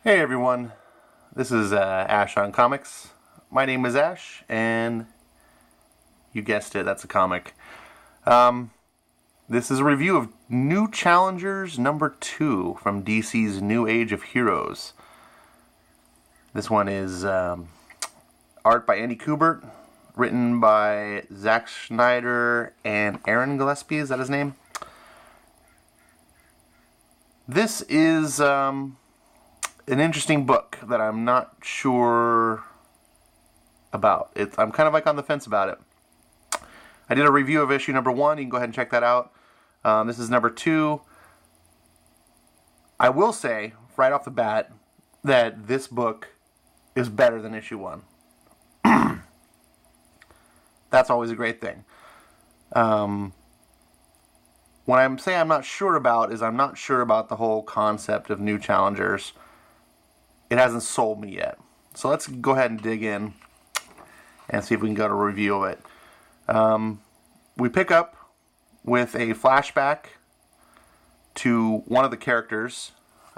Hey everyone, this is Ash on Comics. My name is Ash, and you guessed it, that's a comic. This is a review of New Challengers number 2 from DC's New Age of Heroes. This one is art by Andy Kubert, written by Zack Snyder and Aaron Gillespie, is that his name? This is an interesting book that I'm not sure about. I'm kind of like on the fence about it. I did a review of issue number 1. You can go ahead and check that out. This is number 2. I will say, right off the bat, that this book is better than issue 1. That's always a great thing. What I'm saying I'm not sure about is I'm not sure about the whole concept of New Challengers. It hasn't sold me yet. So let's go ahead and dig in and see if we can get a review of it. We pick up with a flashback to one of the characters.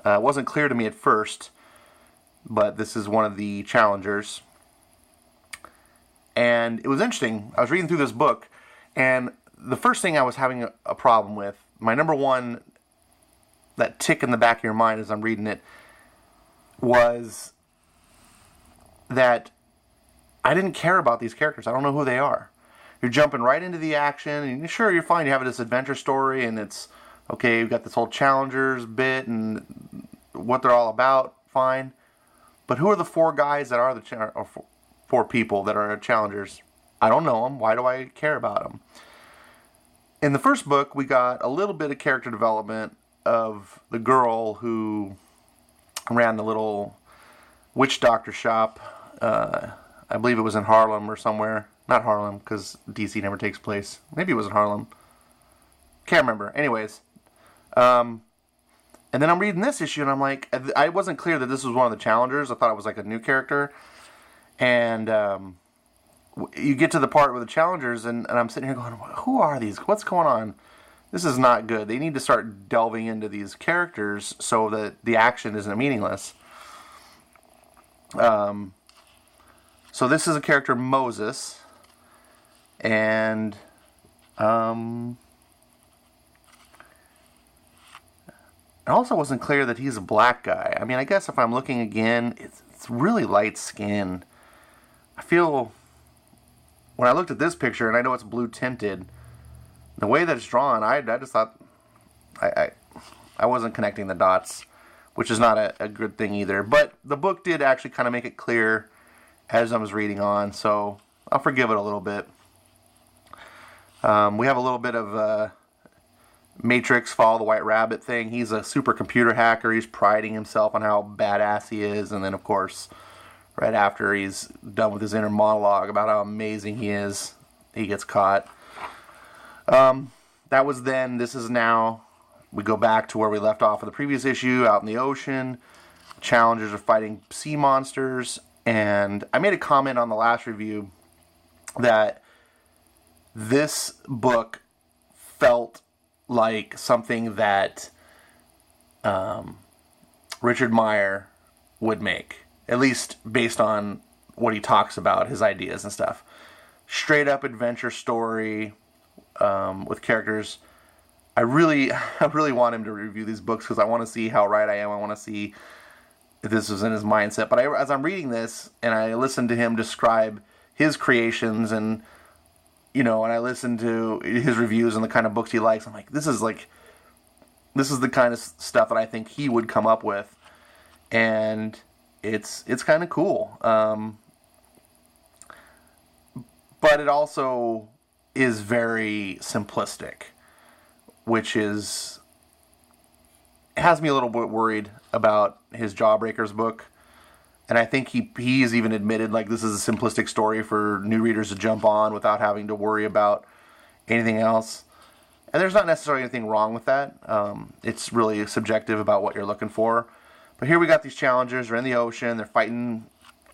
It wasn't clear to me at first, but this is one of the challengers. And it was interesting. I was reading through this book, and the first thing I was having a problem with, my number one, that tick in the back of your mind as I'm reading it, was that I didn't care about these characters. I don't know who they are. You're jumping right into the action, and sure, you're fine. You have this adventure story, and it's, okay, you've got this whole challengers bit and what they're all about, fine. But who are the 4 guys that are or 4 people that are challengers? I don't know them. Why do I care about them? In the first book, we got a little bit of character development of the girl who ran the little witch doctor shop. I believe it was in Harlem or somewhere. Not Harlem, because DC never takes place. Maybe it was in Harlem. Can't remember. Anyways. And then I'm reading this issue, and I'm like, I wasn't clear that this was one of the challengers. I thought it was like a new character. And you get to the part with the challengers, and I'm sitting here going, who are these? What's going on? This is not good. They need to start delving into these characters so that the action isn't meaningless. So this is a character, Moses, and it also wasn't clear that he's a black guy. I mean, I guess if I'm looking again, it's really light skin. I feel, when I looked at this picture, and I know it's blue tinted, the way that it's drawn, I just thought, I wasn't connecting the dots, which is not a good thing either. But the book did actually kind of make it clear as I was reading on, so I'll forgive it a little bit. We have a little bit of Matrix Follow the White Rabbit thing. He's a supercomputer hacker. He's priding himself on how badass he is, and then of course, right after he's done with his inner monologue about how amazing he is, he gets caught. That was then. This is now. We go back to where we left off in the previous issue, out in the ocean. Challengers are fighting sea monsters, and I made a comment on the last review that this book felt like something that Richard Meyer would make, at least based on what he talks about, his ideas and stuff. Straight up adventure story with characters. I really want him to review these books because I want to see how right I am. I want to see if this was in his mindset. But as I'm reading this and I listen to him describe his creations and, and I listen to his reviews and the kind of books he likes, I'm like, this is the kind of stuff that I think he would come up with. And it's kind of cool. But it also is very simplistic, which has me a little bit worried about his Jawbreakers book. And I think he's even admitted, like, this is a simplistic story for new readers to jump on without having to worry about anything else. And there's not necessarily anything wrong with that. It's really subjective about what you're looking for. But here we got these challengers. They're in the ocean. They're fighting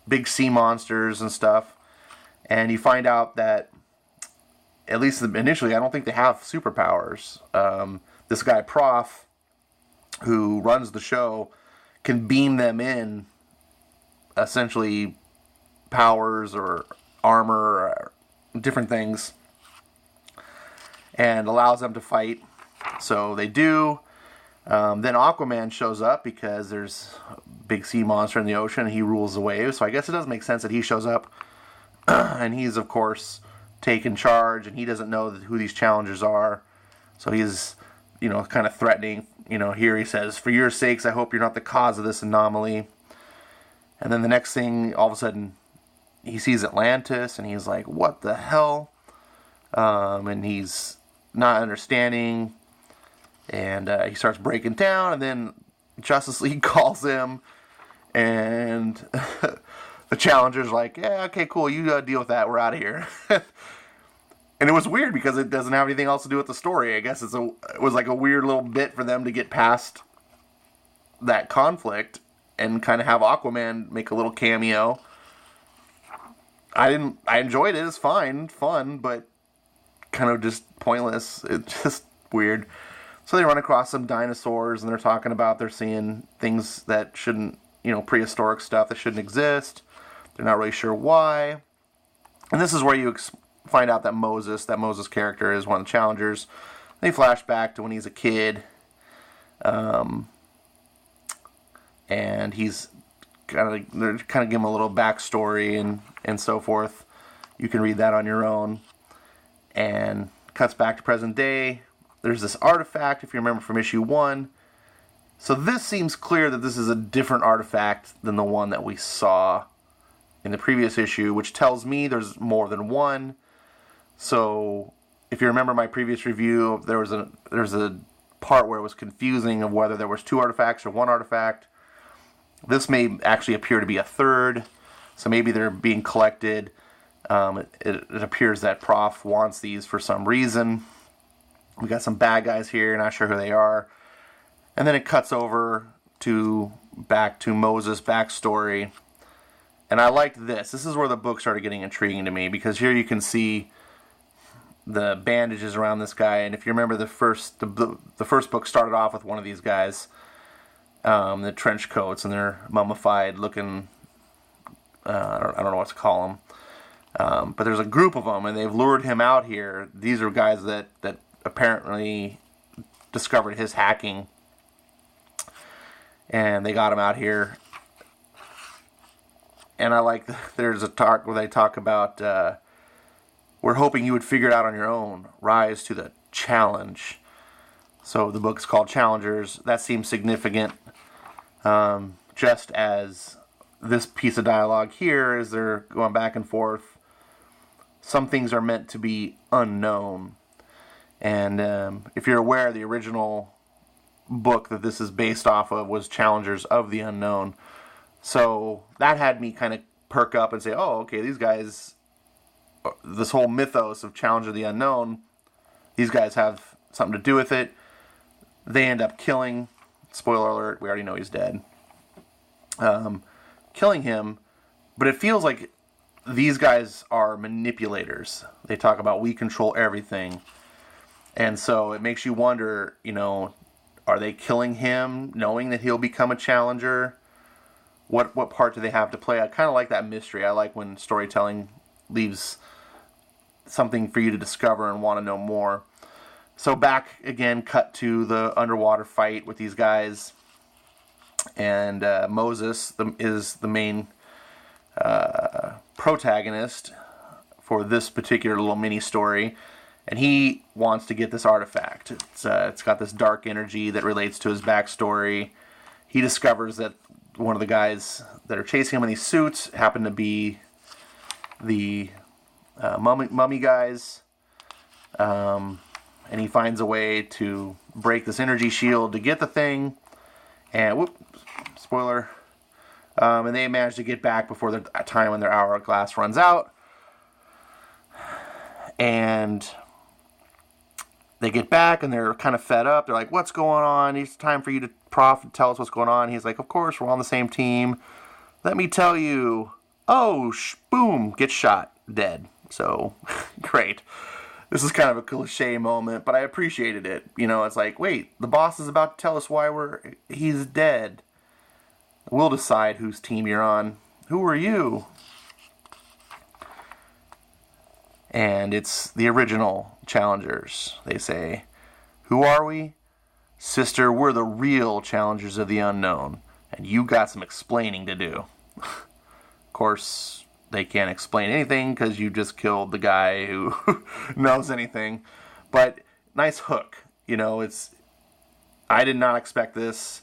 big sea monsters and stuff. And you find out that, at least initially, I don't think they have superpowers. This guy, Prof, who runs the show, can beam them in, essentially powers or armor or different things, and allows them to fight. So they do. Then Aquaman shows up because there's a big sea monster in the ocean and he rules the waves. So I guess it does make sense that he shows up. And he's, of course, taken charge, and he doesn't know who these challengers are. So he's, kind of threatening. Here he says, "For your sakes, I hope you're not the cause of this anomaly." And then the next thing, all of a sudden, he sees Atlantis, and he's like, "What the hell?" And he's not understanding. And he starts breaking down, and then Justice League calls him, and the Challenger's like, "Yeah, okay, cool, you deal with that, we're out of here." And it was weird because it doesn't have anything else to do with the story. I guess it was like a weird little bit for them to get past that conflict and kind of have Aquaman make a little cameo. I enjoyed it, it's fun, but kind of just pointless. It's just weird. So they run across some dinosaurs, and they're talking about they're seeing things that shouldn't, prehistoric stuff that shouldn't exist. They're not really sure why. And this is where you find out that Moses character is one of the challengers. They flash back to when he's a kid. And he's they're kind of give him a little backstory and so forth. You can read that on your own. And cuts back to present day. There's this artifact, if you remember from issue 1. So this seems clear that this is a different artifact than the one that we saw in the previous issue, which tells me there's more than one. So if you remember my previous review, there's a part where it was confusing of whether there was 2 artifacts or 1 artifact. This may actually appear to be a third, so maybe they're being collected. It appears that Prof wants these for some reason. We got some bad guys here, not sure who they are. And then it cuts over back to Moses' backstory. And I liked this. This is where the book started getting intriguing to me, because here you can see the bandages around this guy. And if you remember, the first book started off with one of these guys, the trench coats, and they're mummified looking. I don't know what to call them. But there's a group of them, and they've lured him out here. These are guys that apparently discovered his hacking, and they got him out here. And I like, there's a talk where they talk about, we're hoping you would figure it out on your own. Rise to the challenge. So the book's called Challengers. That seems significant. Just as this piece of dialogue here, as they're going back and forth, some things are meant to be unknown. And if you're aware, the original book that this is based off of was Challengers of the Unknown. So that had me kind of perk up and say, oh, okay, these guys, this whole mythos of Challenger of the Unknown, these guys have something to do with it. They end up killing, spoiler alert, we already know he's dead, killing him, but it feels like these guys are manipulators. They talk about we control everything. And so it makes you wonder, are they killing him knowing that he'll become a challenger? What part do they have to play? I kind of like that mystery. I like when storytelling leaves something for you to discover and want to know more. So back again, cut to the underwater fight with these guys. And Moses is the main protagonist for this particular little mini story. And he wants to get this artifact. It's got this dark energy that relates to his backstory. He discovers that one of the guys that are chasing him in these suits happen to be the mummy guys. And he finds a way to break this energy shield to get the thing. And, spoiler. And they manage to get back before the time when their hourglass runs out. And they get back and they're kind of fed up. They're like, what's going on? It's time for you to tell us what's going on. He's like, of course, we're on the same team. Let me tell you. Oh, boom, gets shot, dead. So, great. This is kind of a cliche moment, but I appreciated it. It's like, wait, the boss is about to tell us why he's dead. We'll decide whose team you're on. Who are you? And it's the original challengers. They say, who are we? Sister, we're the real challengers of the unknown, and you got some explaining to do. Of course, they can't explain anything because you just killed the guy who knows anything. But nice hook. I did not expect this.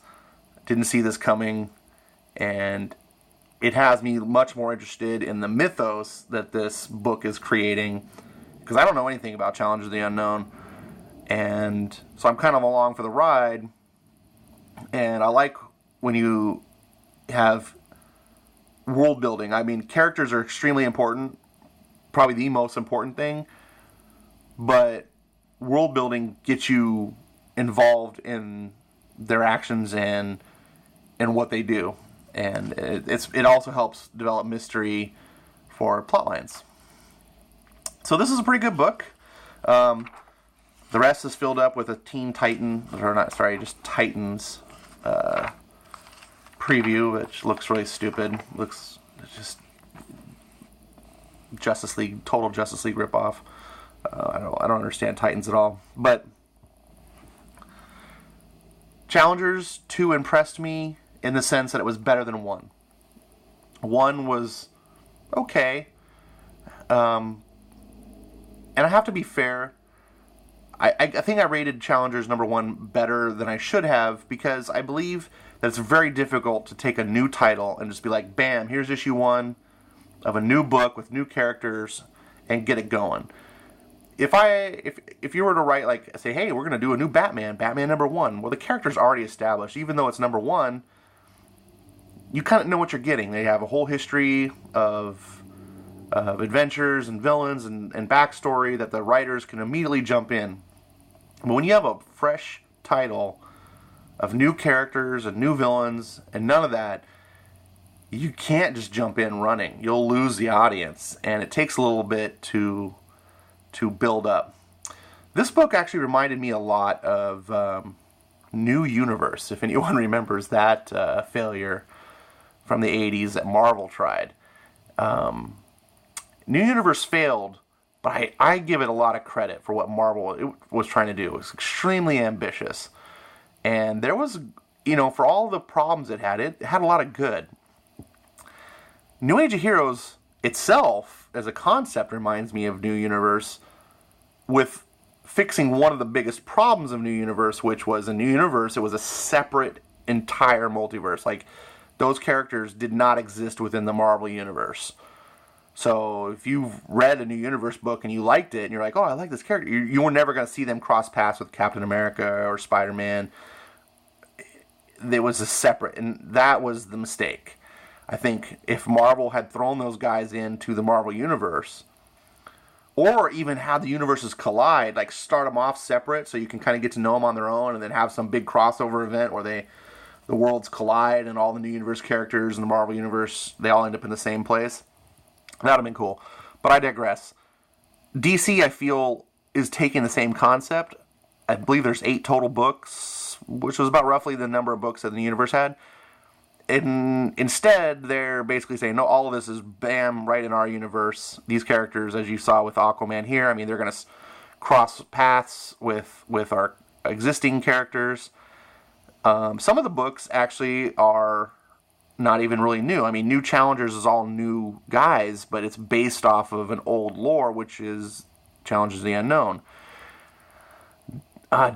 Didn't see this coming. And it has me much more interested in the mythos that this book is creating, because I don't know anything about Challengers of the Unknown. And so I'm kind of along for the ride. And I like when you have world building. I mean, characters are extremely important, probably the most important thing. But world building gets you involved in their actions and what they do. And it also helps develop mystery for plot lines. So this is a pretty good book. The rest is filled up with a Teen Titan, just Titans preview, which looks really stupid. Looks just total Justice League ripoff. I don't understand Titans at all. But Challengers 2 impressed me in the sense that it was better than 1. 1 was okay. And I have to be fair. I think I rated Challengers number 1 better than I should have, because I believe that it's very difficult to take a new title and just be like, bam, here's issue 1 of a new book with new characters and get it going. If you were to write, say, hey, we're going to do a new Batman number 1, well, the character's already established. Even though it's number 1, you kind of know what you're getting. They have a whole history of adventures and villains and backstory that the writers can immediately jump in. But when you have a fresh title of new characters and new villains and none of that, you can't just jump in running. You'll lose the audience, and it takes a little bit to build up. This book actually reminded me a lot of New Universe, if anyone remembers that failure from the 80s that Marvel tried. New Universe failed, but I give it a lot of credit for what Marvel was trying to do. It was extremely ambitious. And there was, for all the problems it had a lot of good. New Age of Heroes itself, as a concept, reminds me of New Universe, with fixing one of the biggest problems of New Universe, which was in New Universe, it was a separate entire multiverse. Like, those characters did not exist within the Marvel Universe. So if you've read a New Universe book and you liked it, and you're like, oh, I like this character, you were never going to see them cross paths with Captain America or Spider-Man. It was a separate, and that was the mistake. I think if Marvel had thrown those guys into the Marvel Universe, or even have the universes collide, like start them off separate so you can kind of get to know them on their own, and then have some big crossover event where the worlds collide and all the New Universe characters in the Marvel Universe, they all end up in the same place. That would have been cool. But I digress. DC, I feel, is taking the same concept. I believe there's 8 total books, which was about roughly the number of books that the universe had. And instead, they're basically saying, no, all of this is bam, right in our universe. These characters, as you saw with Aquaman here, I mean, they're going to cross paths with our existing characters. Some of the books actually are not even really new. I mean, New Challengers is all new guys, but it's based off of an old lore, which is Challengers of the Unknown.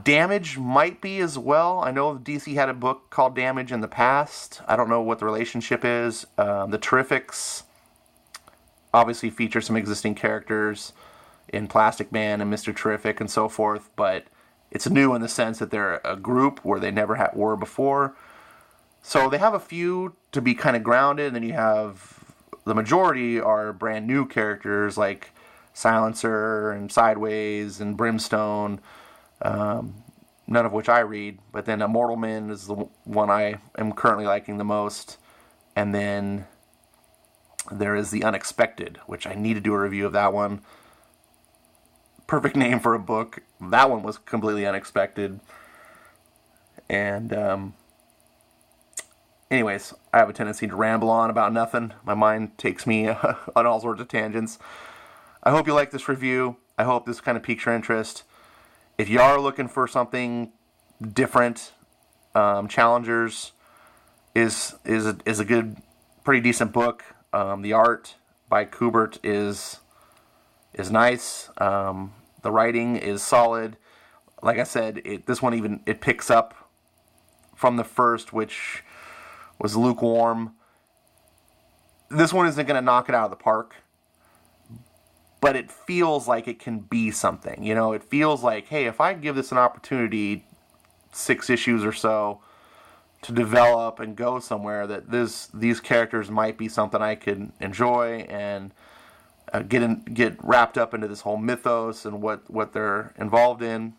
Damage might be as well. I know DC had a book called Damage in the past. I don't know what the relationship is. The Terrifics obviously feature some existing characters in Plastic Man and Mr. Terrific and so forth, but it's new in the sense that they're a group where they never were before. So they have a few to be kind of grounded, and then you have the majority are brand new characters like Silencer and Sideways and Brimstone, none of which I read. But then Immortal Men is the one I am currently liking the most. And then there is The Unexpected, which I need to do a review of that one. Perfect name for a book. That one was completely unexpected. And anyways, I have a tendency to ramble on about nothing. My mind takes me on all sorts of tangents. I hope you like this review. I hope this kind of piques your interest. If you are looking for something different, Challengers is a good, pretty decent book. The art by Kubert is nice. The writing is solid. Like I said, this one even picks up from the first, which was lukewarm. This one isn't going to knock it out of the park, but it feels like it can be something. You know, it feels like, hey, if I give this an opportunity, 6 issues or so, to develop and go somewhere, that these characters might be something I could enjoy and get wrapped up into this whole mythos and what they're involved in.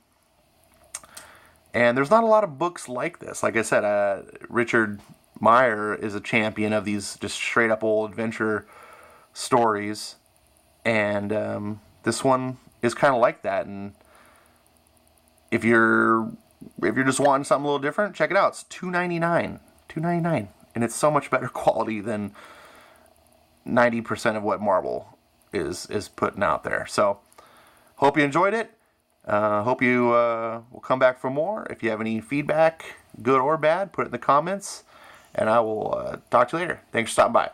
And there's not a lot of books like this. Like I said, Richard Meyer is a champion of these just straight up old adventure stories, and this one is kind of like that. And if you're just wanting something a little different, check it out. It's $2.99, and it's so much better quality than 90% of what Marvel is putting out there. So, hope you enjoyed it. Hope you will come back for more. If you have any feedback, good or bad, put it in the comments, and I will talk to you later. Thanks for stopping by.